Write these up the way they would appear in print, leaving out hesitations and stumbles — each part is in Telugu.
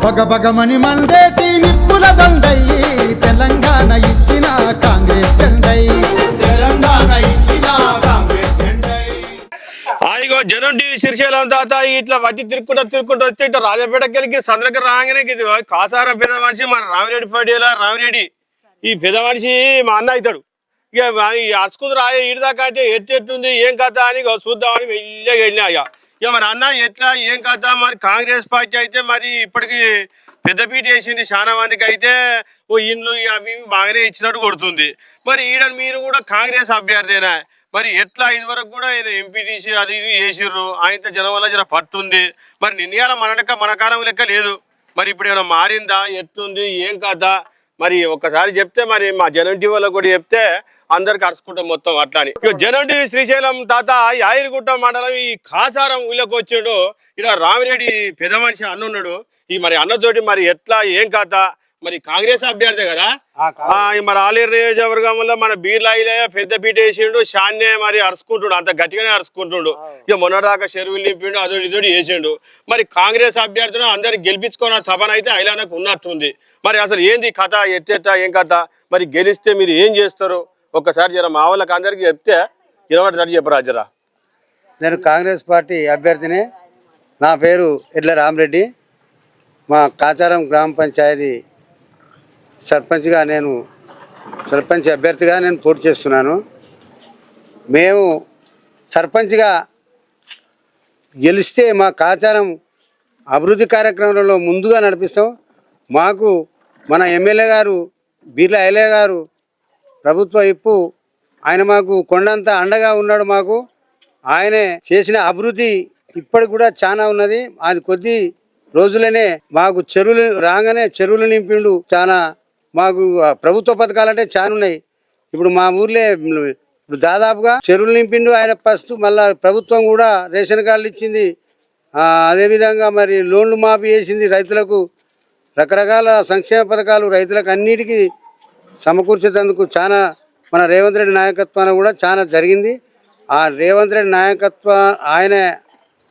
బగబగమని మండేటి నిప్పుల దండయ్యి తెలంగాణ ఇచ్చిన కాంగ్రెస్ జెండై తెలంగాణ ఇచ్చిన కాంగ్రెస్ జెండై. ఇగో జనం టీవీ శ్రీశైలం తాత ఇట్లా వడ్డీ తిరుక్కుంటూ వస్తే ఇట్లా రాజపేటకి సంద్రక రాగానే కాసారం పెద్ద మనిషి మన రామిరెడ్డి పడేలా రామిరెడ్డి ఈ పెద్ద మనిషి మా అన్న అవుతాడు. ఇక అరుచుకుంది రాయ ఈడదాకా అంటే ఎట్టెట్టుంది ఏం కథ అని చూద్దామని మెల్లగా వెళ్ళినా. ఇక మరి అన్న ఎట్లా ఏం కథ మరి కాంగ్రెస్ పార్టీ అయితే మరి ఇప్పటికి పెద్దపీట వేసింది చాలా మందికి అయితే ఓ ఇండ్లు అవి బాగానే ఇచ్చినట్టు కొడుతుంది. మరి ఈడ మీరు కూడా కాంగ్రెస్ అభ్యర్థేనా మరి ఎట్లా ఇదివరకు కూడా ఏదో ఎంపీటీసీ అది ఇది వేసిర్రు ఆయనతో జనం వల్ల జర పట్టుంది. మరి నిర్ణయాల మన కాలం లెక్క లేదు. మరి ఇప్పుడు ఏమైనా మారిందా ఎట్లుంది ఏం కథ మరి ఒక్కసారి చెప్తే మరి మా జనం టీవీ వాళ్ళకి కూడా చెప్తే అందరికి అరుచుకుంటాం మొత్తం అట్లాని. జనం టీవీ శ్రీశైలం తాత యాయిరిగుట్ట మండలం ఈ కాసారం ఊళ్ళకి వచ్చిండు. ఇక్కడ రామిరెడ్డి పెద్ద మనిషి అన్నున్నాడు. ఈ మరి అన్నతోటి మరి ఎట్లా ఏం కథ మరి కాంగ్రెస్ అభ్యర్థి కదా మరి ఆలేరు నియోజకవర్గంలో మన బీర్లాయిలే పెద్ద పీట వేసిండు. షాన్నే మరి అరుచుకుంటుండు అంత గట్టిగానే అరుచుకుంటుండు. ఇక మొన్నటిదాకా చెరువులు నింపిండు అదోటి ఇదోటి వేసిండు. మరి కాంగ్రెస్ అభ్యర్థులను అందరికి గెలిపించుకున్న తపన అయితే ఐలానకు ఉన్నట్టుంది. మరి అసలు ఏంది కథ ఎట్టెట్టా ఏం కథ మరి గెలిస్తే మీరు ఏం చేస్తారు ఒక్కసారి జర మా వాళ్ళకి అందరికి చెప్తే ఇరవై చెప్పరా జరా. నేను కాంగ్రెస్ పార్టీ అభ్యర్థిని. నా పేరు ఎడ్ల రామిరెడ్డి. మా కాచారం గ్రామ పంచాయతీ సర్పంచ్ అభ్యర్థిగా నేను పోటీ చేస్తున్నాను. మేము సర్పంచ్గా గెలిస్తే మా కాచారం అభివృద్ధి కార్యక్రమాలలో ముందుగా నడిపిస్తాం. మాకు మన ఎమ్మెల్యే గారు బీర్లా ఐలయ్య గారు ప్రభుత్వ ఇప్పు ఆయన మాకు కొండంత అండగా ఉన్నాడు. మాకు ఆయనే చేసిన అభివృద్ధి ఇప్పటికి కూడా చాలా ఉన్నది. అది కొద్ది రోజులనే మాకు చెరువులు రాగానే చెరువులు నింపిండు. చాలా మాకు ప్రభుత్వ పథకాలంటే చాలా ఉన్నాయి. ఇప్పుడు మా ఊర్లే ఇప్పుడు దాదాపుగా చెరువులు నింపిండు ఆయన. ఫస్ట్ మళ్ళా ప్రభుత్వం కూడా రేషన్ కార్డులు ఇచ్చింది. అదేవిధంగా మరి లోన్లు మాఫీ చేసింది రైతులకు. రకరకాల సంక్షేమ పథకాలు రైతులకు అన్నిటికీ సమకూర్చేందుకు చాలా మన రేవంత్ రెడ్డి నాయకత్వాన కూడా చాలా జరిగింది. ఆ రేవంత్ రెడ్డి నాయకత్వ ఆయన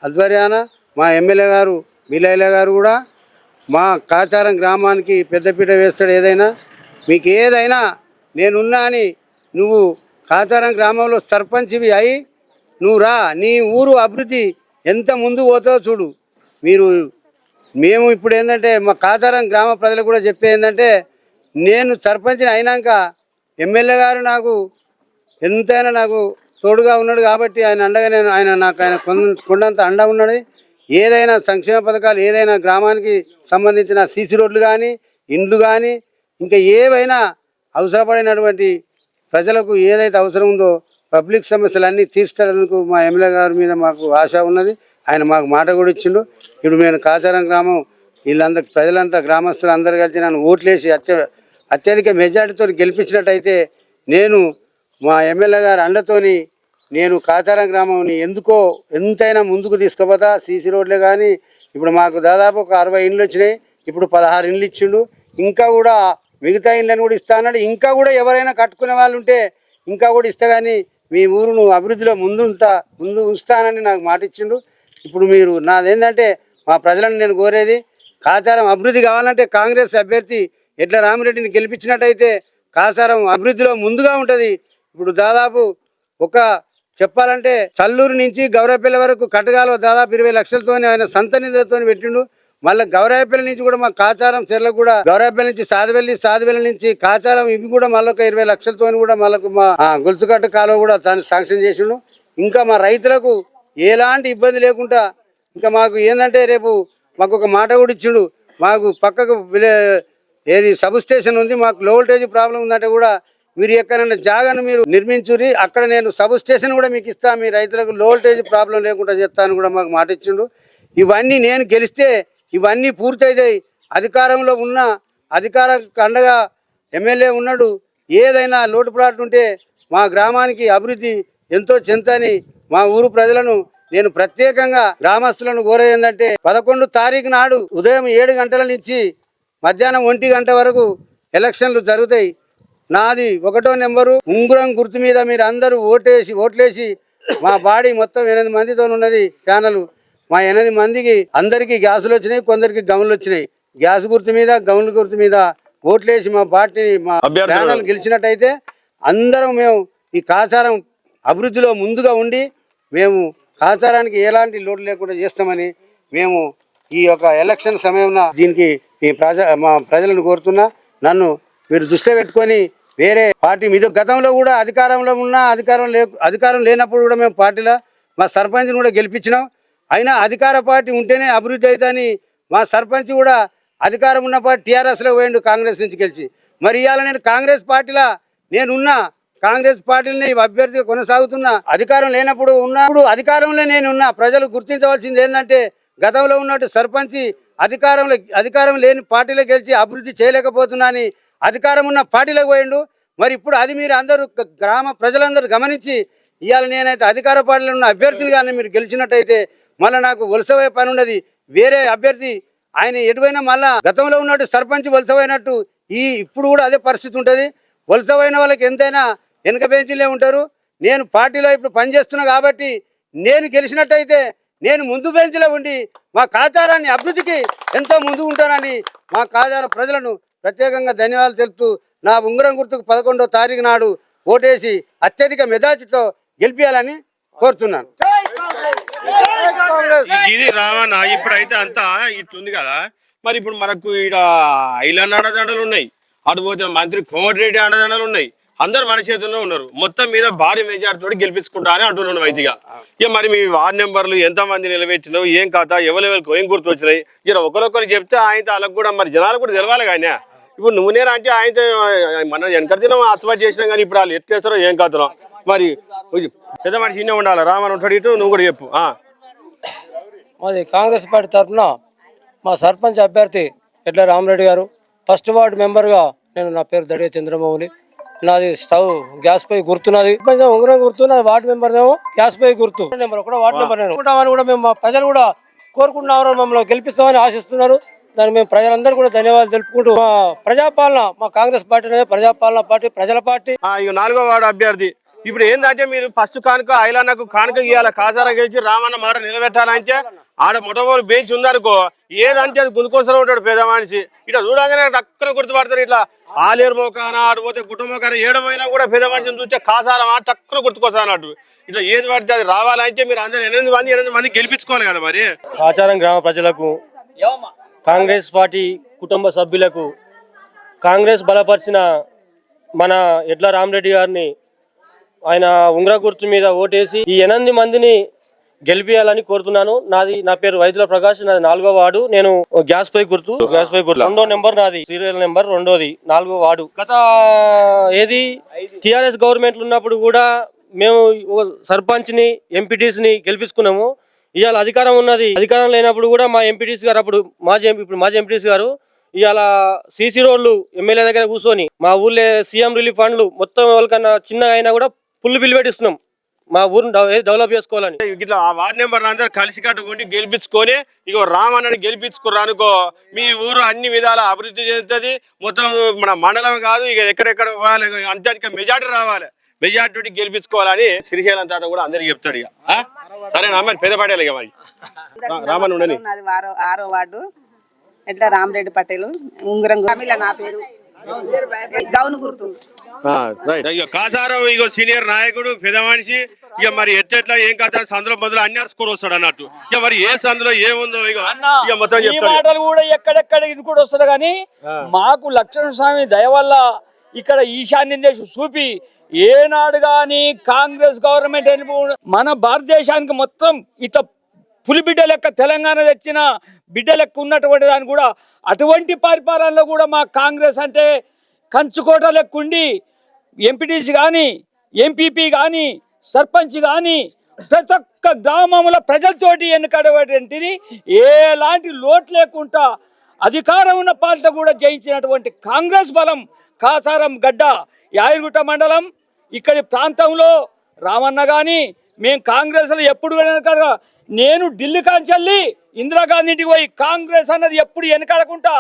ఆధ్వర్యాన మా ఎమ్మెల్యే గారు బీర్లా గారు కూడా మా కాచారం గ్రామానికి పెద్దపీట వేస్తాడు. ఏదైనా మీకు ఏదైనా నేనున్నా అని నువ్వు కాచారం గ్రామంలో సర్పంచ్వి అయి నువ్వు రా, నీ ఊరు అభివృద్ధి ఎంత ముందు పోతావో చూడు. మేము ఇప్పుడు ఏంటంటే మా కాచారం గ్రామ ప్రజలకు కూడా చెప్పేది ఏంటంటే నేను సర్పంచ్ని అయినాక ఎమ్మెల్యే గారు నాకు ఎంతైనా నాకు తోడుగా ఉన్నాడు కాబట్టి ఆయన అండగా ఆయన కొండంత అండ ఉన్నది. ఏదైనా సంక్షేమ పథకాలు ఏదైనా గ్రామానికి సంబంధించిన సీసీ రోడ్లు కానీ ఇండ్లు కానీ ఇంకా ఏవైనా అవసరపడినటువంటి ప్రజలకు ఏదైతే అవసరం ఉందో పబ్లిక్ సమస్యలన్నీ తీర్చేందుకు మా ఎమ్మెల్యే గారి మీద మాకు ఆశ ఉన్నది. ఆయన మాకు మాట కూడా ఇచ్చిండు. ఇప్పుడు నేను కాచారం గ్రామం వీళ్ళందరూ ప్రజలంతా గ్రామస్తులు అందరూ కలిసి నన్ను ఓట్లేసి అత్యధిక మెజార్టీతో గెలిపించినట్టయితే నేను మా ఎమ్మెల్యే గారి అండతోని నేను కాచారం గ్రామంని ఎంతైనా ముందుకు తీసుకుపోతా. సీసీ రోడ్లే కానీ ఇప్పుడు మాకు దాదాపు ఒక 60 ఇండ్లు వచ్చినాయి. ఇప్పుడు 16 ఇండ్లు ఇచ్చిండు. ఇంకా కూడా మిగతా ఇండ్లను కూడా ఇస్తా అన్నాడు. ఇంకా కూడా ఎవరైనా కట్టుకునే వాళ్ళు ఉంటే ఇంకా కూడా ఇస్తా, కానీ మీ ఊరును అభివృద్ధిలో ముందు ఉంచుతానని నాకు మాట ఇచ్చిండు. ఇప్పుడు మీరు నాదేంటంటే మా ప్రజలను నేను కోరేది కాచారం అభివృద్ధి కావాలంటే కాంగ్రెస్ అభ్యర్థి ఎడ్ల రామిరెడ్డిని గెలిపించినట్టయితే కాచారం అభివృద్ధిలో ముందుగా ఉంటుంది. ఇప్పుడు దాదాపు చెప్పాలంటే చల్లూరు నుంచి గౌరాయపల్లి వరకు కట్టగాలో దాదాపు 20 లక్షలతో ఆయన సొంత నిధులతో పెట్టిండు. మళ్ళీ గౌరాయపల్లి నుంచి కూడా మా కాచారం చెర్లకు కూడా గౌరాయపల్లి నుంచి సాదివెల్లి నుంచి కాచారం ఇవి కూడా మళ్ళీ 20 లక్షలతో కూడా మళ్ళీ మా గొలుసుకట్టు కాలువ కూడా శాంక్షన్ చేసిండు. ఇంకా మా రైతులకు ఎలాంటి ఇబ్బంది లేకుండా ఇంకా మాకు ఏంటంటే రేపు మాకు ఒక మాట కూడా ఇచ్చిండు. మాకు పక్కకు సబ్ స్టేషన్ ఉంది, మాకు లో వోల్టేజ్ ప్రాబ్లం ఉందంటే కూడా మీరు ఎక్కడైనా జాగాను మీరు నిర్మించురి, అక్కడ నేను సబ్ స్టేషన్ కూడా మీకు ఇస్తా, మీ రైతులకు లో వోల్టేజ్ ప్రాబ్లం లేకుండా చెప్తాను కూడా మాకు మాట ఇచ్చిండు. ఇవన్నీ నేను గెలిస్తే ఇవన్నీ పూర్తయితాయి. అధికారంలో ఉన్న అధికారకు అండగా ఎమ్మెల్యే ఉన్నాడు. ఏదైనా లోటుపాటు ఉంటే మా గ్రామానికి అభివృద్ధి ఎంతో చెంతని మా ఊరు ప్రజలను నేను ప్రత్యేకంగా గ్రామస్తులను కోరేది ఏంటంటే 11 తారీఖు నాడు ఉదయం 7 గంటల నుంచి మధ్యాహ్నం 1 గంట వరకు ఎలక్షన్లు జరుగుతాయి. నాది 1వ నెంబరు ఉంగురం గుర్తు మీద మీరు అందరూ ఓట్లేసి మా బాడీ మొత్తం 8 మందితో ఉన్నది ప్యానల్. మా 8 మందికి అందరికీ గ్యాసులు వచ్చినాయి, కొందరికి గములు వచ్చినాయి. గ్యాస్ గుర్తు మీద గౌన్ల గుర్తు మీద ఓట్లేసి మా పార్టీని మా అభ్యర్థులు. ప్యానల్ గెలిచినట్టయితే అందరం మేము ఈ కాచారం అభివృద్ధిలో ముందుగా ఉండి మేము కాచారానికి ఎలాంటి లోటు లేకుండా చేస్తామని మేము ఈ యొక్క ఎలక్షన్ సమయంలో దీనికి మా ప్రజలను కోరుతున్నా. నన్ను మీరు దృష్టిలో పెట్టుకొని వేరే పార్టీ మీద గతంలో కూడా అధికారంలో ఉన్నా అధికారం లేనప్పుడు కూడా మేము పార్టీలో మా సర్పంచ్ని కూడా గెలిపించినాం. అయినా అధికార పార్టీ ఉంటేనే అభివృద్ధి అవుతుందని మా సర్పంచ్ కూడా అధికారం ఉన్న పార్టీ టీఆర్ఎస్లో పోయిండు కాంగ్రెస్ నుంచి గెలిచి. మరి ఇవాళ నేను కాంగ్రెస్ పార్టీలో నేనున్నా, కాంగ్రెస్ పార్టీని అభ్యర్థిగా కొనసాగుతున్నా. అధికారం లేనప్పుడు ఉన్నప్పుడు అధికారంలో నేనున్నా. ప్రజలు గుర్తించవలసింది ఏంటంటే గతంలో ఉన్నట్టు సర్పంచ్ అధికారం లేని పార్టీలో గెలిచి అభివృద్ధి చేయలేకపోతున్నా అని అధికారం ఉన్న పార్టీలోకి పోయిండు. మరి ఇప్పుడు అది మీరు అందరూ గ్రామ ప్రజలందరూ గమనించి ఇవాళ నేనైతే అధికార పార్టీలో ఉన్న అభ్యర్థిని కానీ మీరు గెలిచినట్టయితే మళ్ళీ నాకు వలసపోయే పని ఉండదు. వేరే అభ్యర్థి ఆయన ఎటువైనా మళ్ళా గతంలో ఉన్నట్టు సర్పంచ్ వలసపోయినట్టు ఇప్పుడు కూడా అదే పరిస్థితి ఉంటుంది. వలసపోయిన వాళ్ళకి ఎంతైనా వెనక బెంచీలే ఉంటారు. నేను పార్టీలో ఇప్పుడు పనిచేస్తున్నా కాబట్టి నేను గెలిచినట్టయితే నేను ముందు బెంచ్లో ఉండి మా కాచారాన్ని అభివృద్ధికి ఎంతో ముందు ఉంటానని మా కాచార ప్రజలను ప్రత్యేకంగా ధన్యవాదాలు తెలుపుతూ నా ఉంగరం గుర్తుకు 11వ తారీఖు నాడు ఓటేసి అత్యధిక మెజార్టీతో గెలిపించాలని కోరుతున్నాను. ఇది రావణ ఇప్పుడైతే అంతా ఇట్లుంది కదా. మరి ఇప్పుడు మనకు ఇక్కడ ఐలన్న అండదండలు ఉన్నాయి, అటుపోతే మంత్రి కోమటిరెడ్డి అండదండలు ఉన్నాయి. అందరు మన చేతుల్లో ఉన్నారు. మొత్తం మీద భారీ మెజార్టీతో గెలిపించుకుంటా అని అంటున్నాడు వైద్యగా. ఇక మరి మీ వార్డు నెంబర్లు ఎంతమంది నిలబెట్టినావు, ఏం కథ, ఎవరెవరికి ఏం గుర్తు వచ్చినాయి, ఇక ఒకరొకరు చెప్తే ఆయనతో వాళ్ళకు కూడా మరి జనాలు కూడా తెలవాలి. కానీ ఇప్పుడు నువ్వు నేనా అంటే ఆయనతో మన వెనక దినం అసలు చేసినాం కానీ ఇప్పుడు వాళ్ళు ఎట్లేస్తారో ఏం కథలో మరి పెద్ద మనిషి ఇన్నే ఉండాలి. రామని ఉంటాడు ఇటు, నువ్వు కూడా చెప్పు. మాది కాంగ్రెస్ పార్టీ తరఫున మా సర్పంచ్ అభ్యర్థి ఎడ్ల రామరెడ్డి గారు, ఫస్ట్ వార్డు మెంబర్గా నా పేరు దడియ చంద్రమౌళి. నాది స్టవ్ గ్యాస్ పై గుర్తున్నది, ఉంగరం గుర్తు. నాది వార్డు మెంబర్ ఏమో గ్యాస్ పై గుర్తు నెంబర్ కూడా వార్డు నెంబర్ నేను కూడా మేము మా ప్రజలు కూడా కోరుకుంటున్నారు, మమ్మల్ని గెలిపిస్తామని ఆశిస్తున్నారు. దానికి మేము ప్రజలందరూ కూడా ధన్యవాదాలు తెలుపుకుంటూ మా ప్రజాపాలన మా కాంగ్రెస్ పార్టీ అనేది ప్రజాపాలన పార్టీ, ప్రజల పార్టీ. ఇక 4వ వార్డు అభ్యర్థి ఇప్పుడు ఏంటంటే మీరు ఫస్ట్ కానుక ఐలన్నకు కానుక ఇవ్వాలి, కాసారా గెలిచి రామన్న మాట నిలబెట్టాలంటే ఆడ మొట్టమొదటి బెంచ్ ఉందనుకో ఏదంటే అది గుందుకోసం ఉంటాడు పెద్ద మనిషి. ఇట్లా చూడగానే టక్కున గుర్తుపడతారు. ఇట్లా ఆలేరు మోకాన ఆడిపోతే కుటుంబకాన ఏడమైనా కూడా పెద్ద మనిషిని చూస్తే కాసారమా టక్కున గుర్తుకొస్తా అన్నట్టు. ఇట్లా ఏది పడితే అది రావాలంటే మీరు అందరూ 8 మంది గెలిపించుకోవాలి కదా. మరి కాచారం గ్రామ ప్రజలకు, కాంగ్రెస్ పార్టీ కుటుంబ సభ్యులకు, కాంగ్రెస్ బలపరిచిన మన ఎడ్ల రామరెడ్డి గారిని ఆయన ఉంగర గుర్తు మీద ఓటేసి ఈ 8 మందిని గెలిపియాలని కోరుతున్నాను. నా పేరు వైద్యుల ప్రకాష్, నాది 4వ వార్డు. నేను గ్యాస్ పై గుర్తు 2వ నెంబర్ నాది, సీరియల్ నెంబర్ 2ది, 4వ వార్డు. గత టిఆర్ఎస్ గవర్నమెంట్లు ఉన్నప్పుడు కూడా మేము సర్పంచ్ని ఎంపీటీస్ని గెలిపించుకున్నాము. ఇవాళ అధికారం ఉన్నది, అధికారం లేనప్పుడు కూడా మా ఎంపీటీసీ గారు ఇప్పుడు మాజీ ఎంపీటీసీ గారు ఇవాళ సీసీ రోడ్లు ఎమ్మెల్యే దగ్గర కూర్చొని మా ఊళ్ళో సీఎం రిలీఫ్ ఫండ్లు మొత్తం ఎవరికన్నా చిన్నగా అయినా కూడా ఫుల్ బిల్ పెట్టిస్తున్నాం మా ఊరిని డెవలప్ చేసుకోవాలని. ఇట్లా ఆ వార్డు నెంబర్ అందరూ కలిసి కట్టుకుంటే గెలిపించుకొని ఇక రామన్నని గెలిపించుకుర్రు అనుకో మీ ఊరు అన్ని విధాల అభివృద్ధి చెందుతుంది. మొత్తం మన మండలం కాదు ఇక ఎక్కడెక్కడ పోవాలి, అంత్యాధిక మెజార్టీ రావాలి, మెజార్టీ గెలిపించుకోవాలని శ్రీశైలం తాత కూడా అందరికి చెప్తాడు. ఇక సరేనా మరి పెద్ద పటేల్ ఇక మరి రామన్ ఉండని 6వ వార్డు ఎట్లా రామరెడ్డి పటేల్ ఉంగరం నా పేరు గౌను గుర్తు. కాసారం ఇగో సీనియర్ నాయకుడు పెద్ద మనిషి. ఇక మరి ఎట్లా ఏం కథ సందులో మొదలు అన్ని అరుచుకొని వస్తాడు అన్నట్టు. ఇక మరి ఏ సందులో ఏముందో ఇక మొత్తం మాటలు కూడా ఎక్కడెక్కడ ఇది కూడా వస్తుంది. కానీ మాకు లక్ష్మణ స్వామి దయ వల్ల ఇక్కడ ఈశాన్యం దేశం చూపి ఏనాడు గాని కాంగ్రెస్ గవర్నమెంట్ మన భారతదేశానికి మొత్తం ఇట్లా పులి బిడ్డ లెక్క తెలంగాణ తెచ్చిన బిడ్డ లెక్క ఉన్నటువంటి దాన్ని కూడా అటువంటి పరిపాలనలో కూడా మా కాంగ్రెస్ అంటే కంచుకోట లెక్క ఉండి ఎంపీటీసీ కానీ ఎంపీపీ కానీ సర్పంచ్ కానీ ప్రతి ఒక్క గ్రామంలో ప్రజలతోటి ఎన్నికడేటువంటిది ఎలాంటి లోటు లేకుండా అధికారం ఉన్న పార్టీ కూడా జయించినటువంటి కాంగ్రెస్ బలం కాసారం గడ్డ యాదగిరిగుట్ట మండలం ఇక్కడి ప్రాంతంలో రామన్న కానీ మేము కాంగ్రెస్లో ఎప్పుడు వెనక నేను ఢిల్లీ కాంచెల్లి ఇందిరాగాంధీ ఇంటికి పోయి కాంగ్రెస్ అన్నది ఎప్పుడు వెనకాడకుండా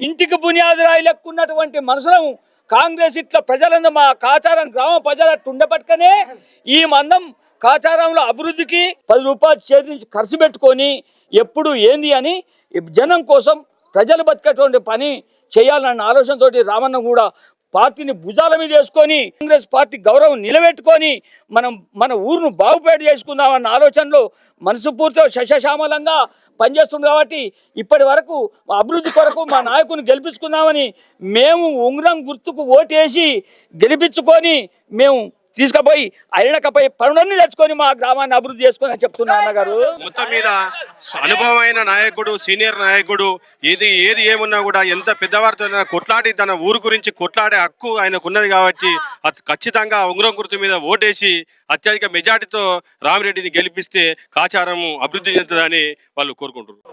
ఇంటికి బునియాది రాయి లెక్కున్నటువంటి మనుషులం కాంగ్రెస్ ఇట్లా ప్రజలందరూ మా కాచారం గ్రామ ప్రజల టుండపట్టుకనే ఈ మందం కాచారంలో అభివృద్ధికి 10 రూపాయలు చేతి నుంచి ఖర్చు పెట్టుకొని ఎప్పుడు ఏంది అని జనం కోసం ప్రజలు బతికేటువంటి పని చేయాలన్న ఆలోచనతోటి రామన్న కూడా పార్టీని భుజాల మీద వేసుకొని కాంగ్రెస్ పార్టీ గౌరవం నిలబెట్టుకొని మన ఊరును బాగుపేట చేసుకుందామన్న ఆలోచనలో మనసు పూర్తిగా శశశామలంగా పనిచేస్తుంది. కాబట్టి ఇప్పటి వరకు అభివృద్ధి కొరకు మా నాయకుని గెలిపించుకుందామని మేము ఉంగరం గుర్తుకు ఓటేసి గెలిపించుకొని మేము తీసుకుపోయి ఐడకపోయి పనులన్నీ తెచ్చుకొని మా గ్రామాన్ని అభివృద్ధి చేసుకొని అని చెప్తున్నా అన్నగారు. మొత్తం మీద అనుభవమైన నాయకుడు, సీనియర్ నాయకుడు, ఏది ఏమున్నా కూడా ఎంత పెద్దవారితో కొట్లాడి తన ఊరు గురించి కొట్లాడే హక్కు ఆయనకు ఉన్నది. కాబట్టి ఖచ్చితంగా ఉంగరం గుర్తు మీద ఓటేసి అత్యధిక మెజార్టీతో రామిరెడ్డిని గెలిపిస్తే కాచారం అభివృద్ధి చెందుతుందని వాళ్ళు కోరుకుంటున్నారు.